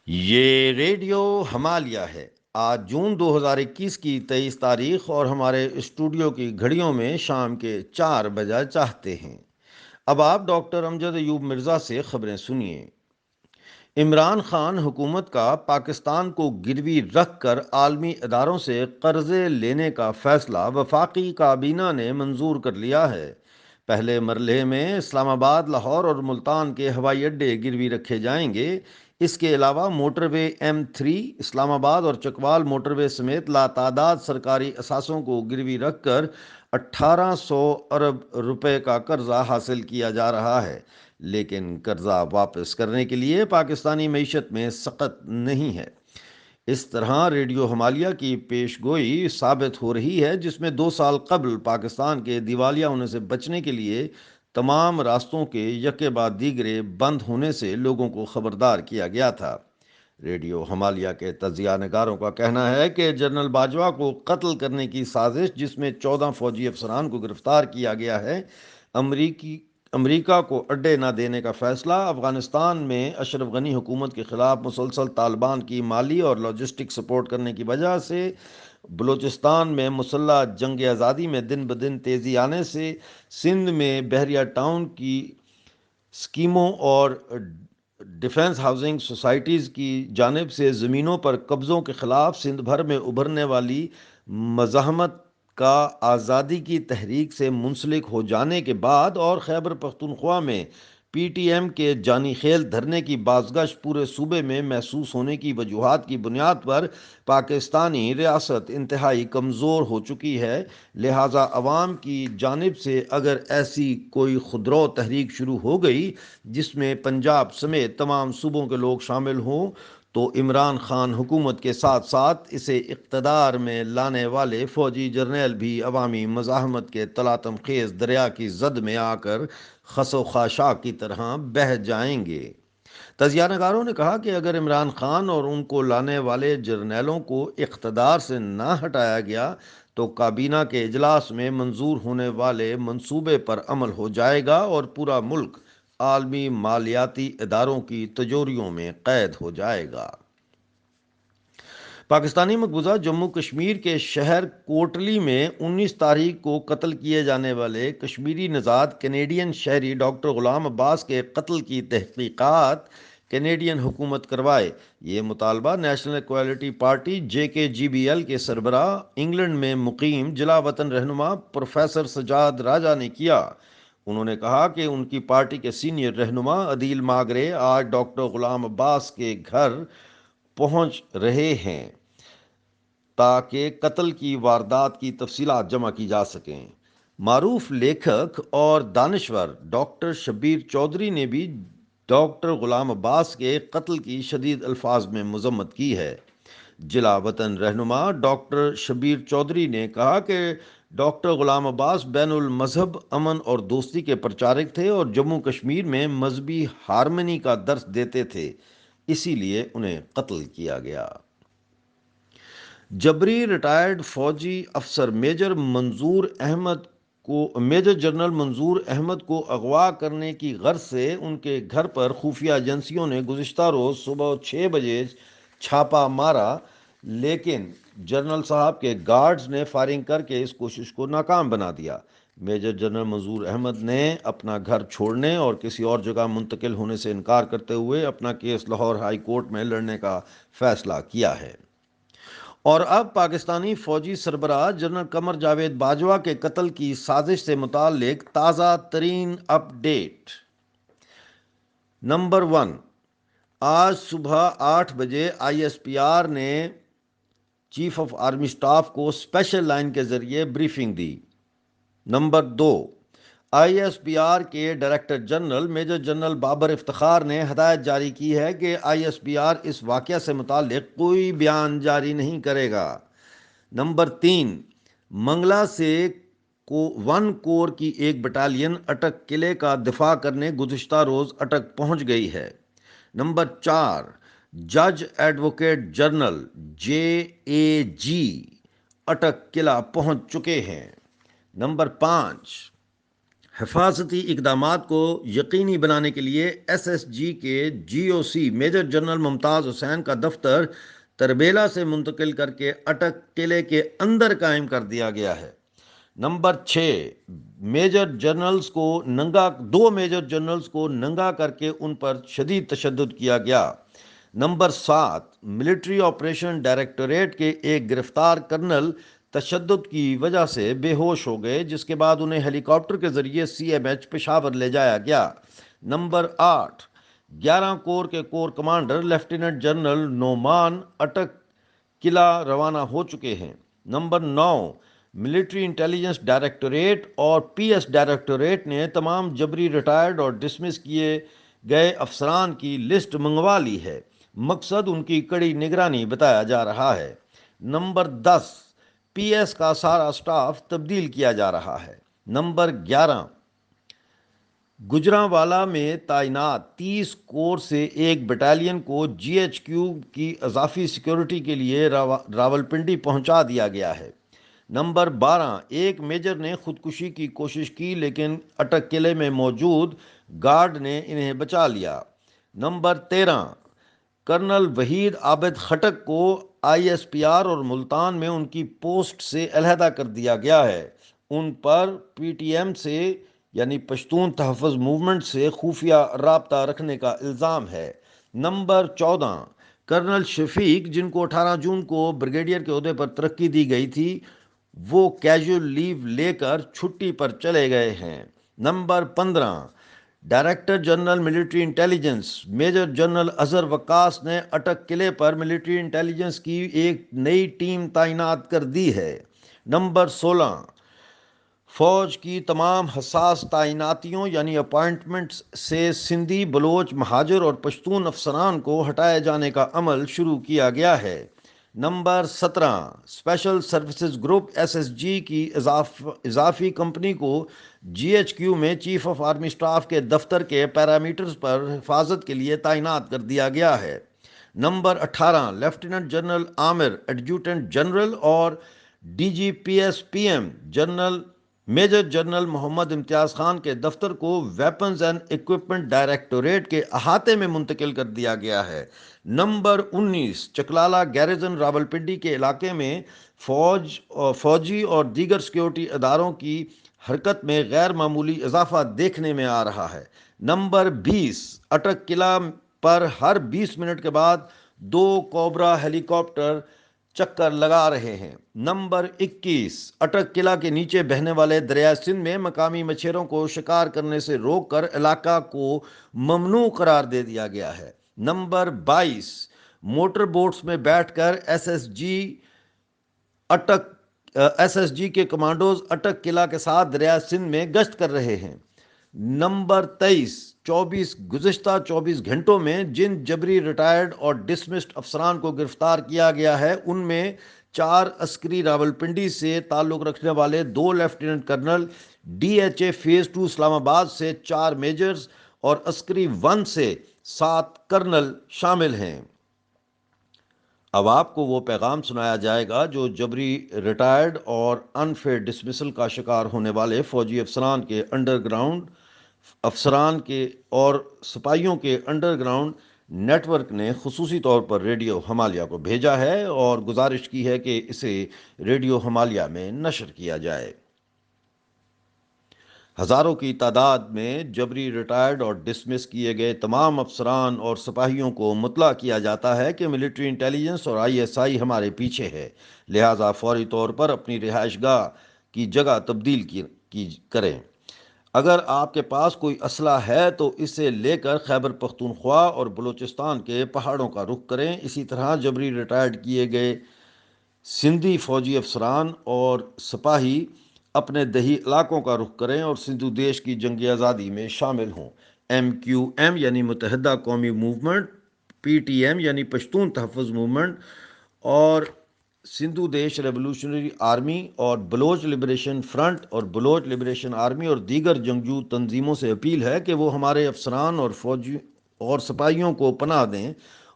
یہ ریڈیو ہمالیہ ہے۔ آج جون 2021 کی 23 تاریخ اور ہمارے اسٹوڈیو کی گھڑیوں میں شام کے 4 بجا چاہتے ہیں۔ اب آپ ڈاکٹر امجد ایوب مرزا سے خبریں سنیے۔ عمران خان حکومت کا پاکستان کو گروی رکھ کر عالمی اداروں سے قرضے لینے کا فیصلہ وفاقی کابینہ نے منظور کر لیا ہے۔ پہلے مرحلے میں اسلام آباد، لاہور اور ملتان کے ہوائی اڈے گروی رکھے جائیں گے۔ اس کے علاوہ موٹر وے M3، اسلام آباد اور چکوال موٹر وے سمیت لاتعداد سرکاری اثاثوں کو گروی رکھ کر 1800 ارب روپے کا قرضہ حاصل کیا جا رہا ہے، لیکن قرضہ واپس کرنے کے لیے پاکستانی معیشت میں سخت نہیں ہے۔ اس طرح ریڈیو ہمالیہ کی پیش گوئی ثابت ہو رہی ہے، جس میں 2 سال قبل پاکستان کے دیوالیہ ہونے سے بچنے کے لیے تمام راستوں کے یکے بعد دیگرے بند ہونے سے لوگوں کو خبردار کیا گیا تھا۔ ریڈیو ہمالیہ کے تجزیہ نگاروں کا کہنا ہے کہ جنرل باجوہ کو قتل کرنے کی سازش، جس میں 14 فوجی افسران کو گرفتار کیا گیا ہے، امریکہ کو اڈے نہ دینے کا فیصلہ، افغانستان میں اشرف غنی حکومت کے خلاف مسلسل طالبان کی مالی اور لاجسٹک سپورٹ کرنے کی وجہ سے، بلوچستان میں مسلح جنگ آزادی میں دن بدن تیزی آنے سے، سندھ میں بحریہ ٹاؤن کی اسکیموں اور ڈیفنس ہاؤسنگ سوسائٹیز کی جانب سے زمینوں پر قبضوں کے خلاف سندھ بھر میں ابھرنے والی مزاحمت کا آزادی کی تحریک سے منسلک ہو جانے کے بعد، اور خیبر پختونخوا میں PTM کے جانی خیل دھرنے کی بازگشت پورے صوبے میں محسوس ہونے کی وجوہات کی بنیاد پر پاکستانی ریاست انتہائی کمزور ہو چکی ہے۔ لہٰذا عوام کی جانب سے اگر ایسی کوئی خودرو تحریک شروع ہو گئی جس میں پنجاب سمیت تمام صوبوں کے لوگ شامل ہوں، تو عمران خان حکومت کے ساتھ ساتھ اسے اقتدار میں لانے والے فوجی جرنیل بھی عوامی مزاحمت کے تلاطم خیز دریا کی زد میں آ کر خس و خاشاک کی طرح بہہ جائیں گے۔ تجزیہ نگاروں نے کہا کہ اگر عمران خان اور ان کو لانے والے جرنیلوں کو اقتدار سے نہ ہٹایا گیا تو کابینہ کے اجلاس میں منظور ہونے والے منصوبے پر عمل ہو جائے گا اور پورا ملک عالمی مالیاتی اداروں کی تجوریوں میں قید ہو جائے گا۔ پاکستانی مقبوضہ جموں کشمیر کے شہر کوٹلی میں 19 تاریخ کو قتل کیے جانے والے کشمیری نژاد کینیڈین شہری ڈاکٹر غلام عباس کے قتل کی تحقیقات کینیڈین حکومت کروائے۔ یہ مطالبہ نیشنل ایکوالٹی پارٹی JKGBL کے سربراہ، انگلینڈ میں مقیم جلا وطن رہنما پروفیسر سجاد راجہ نے کیا۔ انہوں نے کہا کہ ان کی پارٹی کے سینئر رہنما عدیل ماگرے آج ڈاکٹر غلام عباس کے گھر پہنچ رہے ہیں تاکہ قتل کی واردات کی تفصیلات جمع کی جا سکیں۔ معروف لیکھک اور دانشور ڈاکٹر شبیر چودھری نے بھی ڈاکٹر غلام عباس کے قتل کی شدید الفاظ میں مذمت کی ہے۔ جلا وطن رہنما ڈاکٹر شبیر چودھری نے کہا کہ ڈاکٹر غلام عباس بین المذہب امن اور دوستی کے پرچارک تھے اور جموں کشمیر میں مذہبی ہارمنی کا درس دیتے تھے، اسی لیے انہیں قتل کیا گیا۔ جبری ریٹائرڈ فوجی افسر میجر جنرل منظور احمد کو اغوا کرنے کی غرض سے ان کے گھر پر خفیہ ایجنسیوں نے گزشتہ روز صبح 6 بجے چھاپا مارا، لیکن جنرل صاحب کے گارڈز نے فائرنگ کر کے اس کوشش کو ناکام بنا دیا۔ میجر جنرل منظور احمد نے اپنا گھر چھوڑنے اور کسی اور جگہ منتقل ہونے سے انکار کرتے ہوئے اپنا کیس لاہور ہائی کورٹ میں لڑنے کا فیصلہ کیا ہے۔ اور اب پاکستانی فوجی سربراہ جنرل قمر جاوید باجوہ کے قتل کی سازش سے متعلق تازہ ترین اپ ڈیٹ۔ نمبر 1، آج صبح 8 بجے ISPR نے چیف آف آرمی سٹاف کو اسپیشل لائن کے ذریعے بریفنگ دی۔ نمبر 2، ISPR کے director general major general Babar Iftikhar نے ہدایت جاری کی ہے کہ ISPR اس واقعہ سے متعلق کوئی بیان جاری نہیں کرے گا۔ نمبر 3، منگلا سے 1 کور کی ایک بٹالین اٹک قلعے کا دفاع کرنے گزشتہ روز اٹک پہنچ گئی ہے۔ نمبر 4، جج ایڈوکیٹ جنرل JAG اٹک قلعہ پہنچ چکے ہیں۔ نمبر 5، حفاظتی اقدامات کو یقینی بنانے کے لیے ایس ایس جی کے جی او سی میجر جنرل ممتاز حسین کا دفتر تربیلا سے منتقل کر کے اٹک قلعے کے اندر قائم کر دیا گیا ہے۔ نمبر 6، میجر جنرلز کو ننگا دو میجر جنرلز کو ننگا کر کے ان پر شدید تشدد کیا گیا۔ نمبر 7، ملٹری آپریشن ڈائریکٹوریٹ کے ایک گرفتار کرنل تشدد کی وجہ سے بے ہوش ہو گئے، جس کے بعد انہیں ہیلی کاپٹر کے ذریعے سی ایم ایچ پشاور لے جایا گیا۔ نمبر 8، 11 کور کے corps commander lieutenant general Noman Attock قلعہ روانہ ہو چکے ہیں۔ نمبر 9، ملٹری انٹیلیجنس ڈائریکٹوریٹ اور پی ایس ڈائریکٹوریٹ نے تمام جبری ریٹائرڈ اور ڈسمس کیے گئے افسران کی لسٹ منگوا لی ہے، مقصد ان کی کڑی نگرانی بتایا جا رہا ہے۔ نمبر 10، پی ایس کا سارا سٹاف تبدیل کیا جا رہا ہے۔ نمبر 11، گجرانوالہ میں تعینات 30 کور سے ایک بٹالین کو جی ایچ کیو کی اضافی سیکیورٹی کے لیے راولپنڈی پہنچا دیا گیا ہے۔ نمبر 12، ایک میجر نے خودکشی کی کوشش کی لیکن اٹک قلعے میں موجود گارڈ نے انہیں بچا لیا۔ نمبر 13، کرنل وحید عابد خٹک کو آئی ایس پی آر اور ملتان میں ان کی پوسٹ سے علیحدہ کر دیا گیا ہے۔ ان پر پی ٹی ایم سے یعنی پشتون تحفظ موومنٹ سے خفیہ رابطہ رکھنے کا الزام ہے۔ نمبر 14، کرنل شفیق، جن کو 18 جون کو بریگیڈیئر کے عہدے پر ترقی دی گئی تھی، وہ کیجول لیو لے کر چھٹی پر چلے گئے ہیں۔ Number 15، director general military intelligence major general Azhar Waqas نے اٹک قلعے پر ملٹری انٹیلیجنس کی ایک نئی ٹیم تعینات کر دی ہے۔ نمبر 16، فوج کی تمام حساس تعیناتیوں یعنی اپائنٹمنٹس سے سندھی، بلوچ، مہاجر اور پشتون افسران کو ہٹائے جانے کا عمل شروع کیا گیا ہے۔ Number 17، special services group S S G کی اضافی کمپنی کو جی ایچ کیو میں چیف آف آرمی اسٹاف کے دفتر کے پیرامیٹرز پر حفاظت کے لیے تعینات کر دیا گیا ہے۔ Number 18، lieutenant general Amir, adjutant general اور D G P S P M general major general Muhammad Imtiaz Khan کے دفتر کو ویپنز اینڈ ایکوپمنٹ ڈائریکٹوریٹ کے احاطے میں منتقل کر دیا گیا ہے۔ نمبر 19، چکلالہ گیریزن راولپنڈی کے علاقے میں فوجی اور دیگر سیکیورٹی اداروں کی حرکت میں غیر معمولی اضافہ دیکھنے میں آ رہا ہے۔ نمبر 20، اٹک قلعہ پر ہر 20 منٹ کے بعد 2 کوبرا ہیلی کاپٹر چکر لگا رہے ہیں۔ نمبر 21، اٹک قلعہ کے نیچے بہنے والے دریائے سندھ میں مقامی مچھیروں کو شکار کرنے سے روک کر علاقہ کو ممنوع قرار دے دیا گیا ہے۔ نمبر 22، موٹر بوٹس میں بیٹھ کر ایس ایس جی کے کمانڈوز اٹک قلعہ کے ساتھ دریائے سندھ میں گشت کر رہے ہیں۔ نمبر 23، گزشتہ 24 گھنٹوں میں جن جبری ریٹائرڈ اور ڈسمسڈ افسران کو گرفتار کیا گیا ہے، ان میں 4 عسکری راولپنڈی سے تعلق رکھنے والے 2 lieutenant colonel, D H A phase 2 Islamabad سے 4 میجرز اور عسکری 1 سے 7 کرنل شامل ہیں۔ اب آپ کو وہ پیغام سنایا جائے گا جو جبری ریٹائرڈ اور انفیئر ڈسمسل کا شکار ہونے والے فوجی افسران کے انڈر گراؤنڈ اور سپاہیوں کے انڈر گراؤنڈ نیٹ ورک نے خصوصی طور پر ریڈیو ہمالیہ کو بھیجا ہے اور گزارش کی ہے کہ اسے ریڈیو ہمالیہ میں نشر کیا جائے۔ ہزاروں کی تعداد میں جبری ریٹائرڈ اور ڈسمس کیے گئے تمام افسران اور سپاہیوں کو مطلع کیا جاتا ہے کہ ملٹری انٹیلیجنس اور آئی ایس آئی ہمارے پیچھے ہے، لہٰذا فوری طور پر اپنی رہائش گاہ کی جگہ تبدیل کریں۔ اگر آپ کے پاس کوئی اسلحہ ہے تو اسے لے کر خیبر پختونخوا اور بلوچستان کے پہاڑوں کا رخ کریں۔ اسی طرح جبری ریٹائرڈ کیے گئے سندھی فوجی افسران اور سپاہی اپنے دیہی علاقوں کا رخ کریں اور سندھو دیش کی جنگ آزادی میں شامل ہوں۔ ایم کیو ایم یعنی متحدہ قومی موومنٹ، پی ٹی ایم یعنی پشتون تحفظ موومنٹ اور سندھو دیش ریولوشنری آرمی اور بلوچ لبریشن فرنٹ اور بلوچ لبریشن آرمی اور دیگر جنگجو تنظیموں سے اپیل ہے کہ وہ ہمارے افسران اور فوجی اور سپاہیوں کو پناہ دیں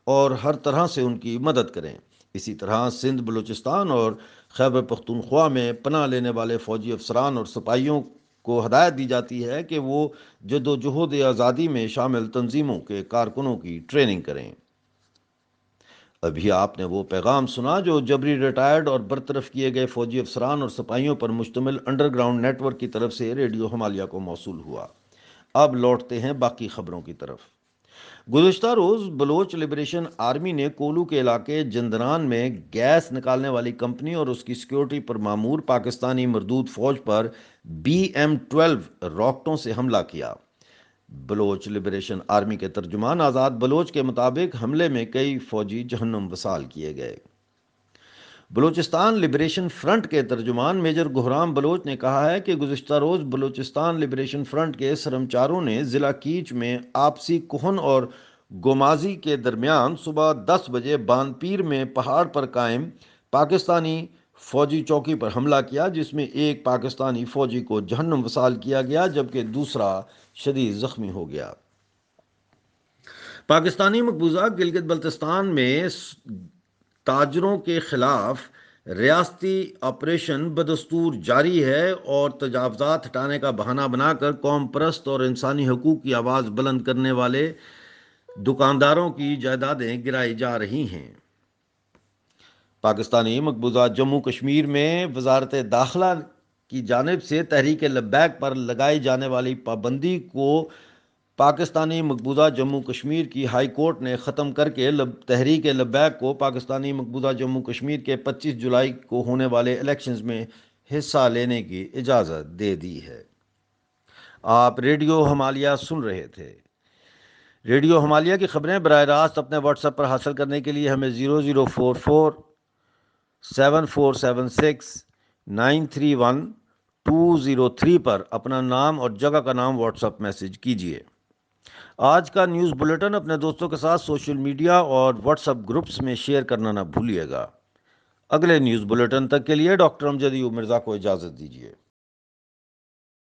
اور ہر طرح سے ان کی مدد کریں۔ اسی طرح سندھ، بلوچستان اور خیبر پختونخوا میں پناہ لینے والے فوجی افسران اور سپاہیوں کو ہدایت دی جاتی ہے کہ وہ جدوجہد آزادی میں شامل تنظیموں کے کارکنوں کی ٹریننگ کریں۔ ابھی آپ نے وہ پیغام سنا جو جبری ریٹائرڈ اور برطرف کیے گئے فوجی افسران اور سپاہیوں پر مشتمل انڈر گراؤنڈ نیٹ ورک کی طرف سے ریڈیو ہمالیہ کو موصول ہوا۔ اب لوٹتے ہیں باقی خبروں کی طرف۔ گزشتہ روز بلوچ لبریشن آرمی نے کولو کے علاقے جندران میں گیس نکالنے والی کمپنی اور اس کی سیکیورٹی پر مامور پاکستانی مردود فوج پر BM-12 راکٹوں سے حملہ کیا۔ بلوچ لبریشن آرمی کے ترجمان آزاد بلوچ کے مطابق حملے میں کئی فوجی جہنم وصال کیے گئے۔ بلوچستان لبریشن فرنٹ کے ترجمان میجر گہرام بلوچ نے کہا ہے کہ گزشتہ روز بلوچستان لبریشن فرنٹ کے سرمچاروں نے ضلع کیچ میں آپسی کوہن اور گومازی کے درمیان صبح 10 بجے بانپیر میں پہاڑ پر قائم پاکستانی فوجی چوکی پر حملہ کیا، جس میں ایک پاکستانی فوجی کو جہنم وصال کیا گیا جبکہ دوسرا شدید زخمی ہو گیا۔ پاکستانی مقبوضہ گلگت بلتستان میں تاجروں کے خلاف ریاستی آپریشن بدستور جاری ہے اور تجاوزات ہٹانے کا بہانہ بنا کر قوم پرست اور انسانی حقوق کی آواز بلند کرنے والے دکانداروں کی جائیدادیں گرائی جا رہی ہیں۔ پاکستانی مقبوضہ جموں کشمیر میں وزارت داخلہ کی جانب سے تحریک لبیک پر لگائی جانے والی پابندی کو پاکستانی مقبوضہ جموں کشمیر کی ہائی کورٹ نے ختم کر کے تحریک لبیک کو پاکستانی مقبوضہ جموں کشمیر کے 25 جولائی کو ہونے والے الیکشنز میں حصہ لینے کی اجازت دے دی ہے۔ آپ ریڈیو ہمالیہ سن رہے تھے۔ ریڈیو ہمالیہ کی خبریں براہ راست اپنے واٹس ایپ پر حاصل کرنے کے لیے ہمیں 0044-7476931-203 پر اپنا نام اور جگہ کا نام واٹس ایپ میسج کیجیے۔ آج کا نیوز بلیٹن اپنے دوستوں کے ساتھ سوشل میڈیا اور واٹس ایپ گروپس میں شیئر کرنا نہ بھولیے گا۔ اگلے نیوز بلیٹن تک کے لیے ڈاکٹر امجد ایوب مرزا کو اجازت دیجیے۔